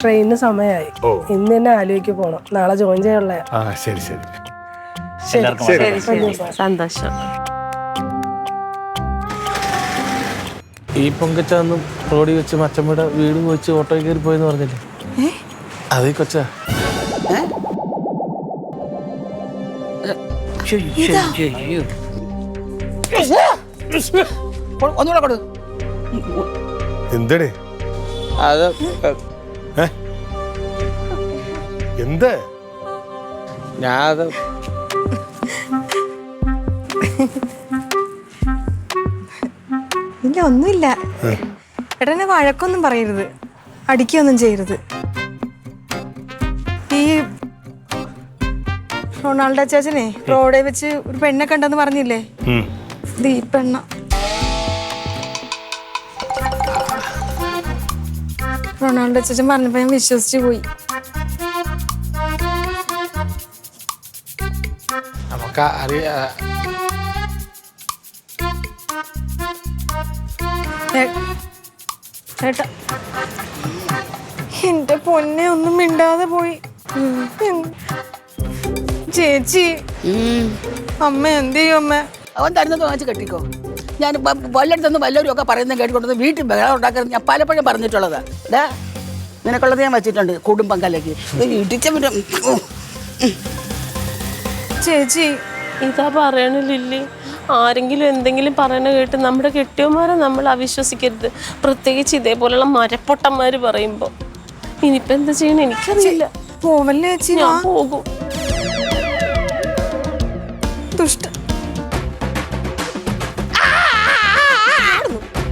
ട്രെയിനിന് സമയമായി. ഇന്ന് തന്നെ ആലുവയ്ക്ക് പോണം. നാളെ ജോയിൻ ചെയ്യാനുള്ള. ശരി ശരി സന്തോഷം. ഈ പൊങ്കച്ചൊന്നും റോഡിൽ വെച്ച് മച്ചമ്മയുടെ വീട് വെച്ച് ഓട്ടോ കയറി പോയെന്ന് പറഞ്ഞില്ലേ? അതേ കൊച്ചാ. ഒന്നുകൂടെ കൊടു. എന്തേ അത് എന്ത് ഞാൻ ഇല്ല, ഒന്നുമില്ല. ഏട്ടനെ വഴക്കൊന്നും പറയരുത്, അടിക്കൊന്നും ചെയ്യരുത്. ഈ റൊണാൾഡോ ചേച്ചനെ റോഡേ വെച്ച് ഒരു പെണ്ണെ കണ്ടെന്ന് പറഞ്ഞില്ലേ? ഇത് ഈ പെണ്ണ. റൊണാൾഡോ ചേച്ചൻ പറഞ്ഞപ്പോ ഞാൻ വിശ്വസിച്ചു പോയി. നമുക്ക് അറിയാം. ഏട്ടാ, എന്റെ പൊന്നെ ഒന്നും മിണ്ടാതെ പോയി. ചേച്ചി, അമ്മ എന്ത് ചെയ്യും? അമ്മ അവൻ തരുന്നത് വാങ്ങിച്ച് കെട്ടിക്കോ. ഞാൻ വല്ലയിടത്തൊന്നും വല്ലവരും ഒക്കെ പറയുന്നത് കേട്ടിക്കൊണ്ടത് വീട്ടിൽ ബഹളം ഉണ്ടാക്കരുത്. ഞാൻ പലപ്പോഴും പറഞ്ഞിട്ടുള്ളതാ. ഇതാ നിനക്കുള്ളത് ഞാൻ വെച്ചിട്ടുണ്ട്. കുടുംബം കലക്ക് ഇടിച്ച ചേച്ചി ഇതാ പറയണില്ലേ, ആരെങ്കിലും എന്തെങ്കിലും പറയണ കേട്ട് നമ്മുടെ കെട്ടിയന്മാരെ നമ്മൾ അവിശ്വസിക്കരുത്. പ്രത്യേകിച്ച് ഇതേപോലെയുള്ള മരപ്പൊട്ടന്മാര് പറയുമ്പോ. ഇനിയിപ്പോ എന്താ ചെയ്യണം എനിക്കറിയില്ല. പോവല്ലേ ചേച്ചി? ഞാൻ പോകും. ദുഷ്ട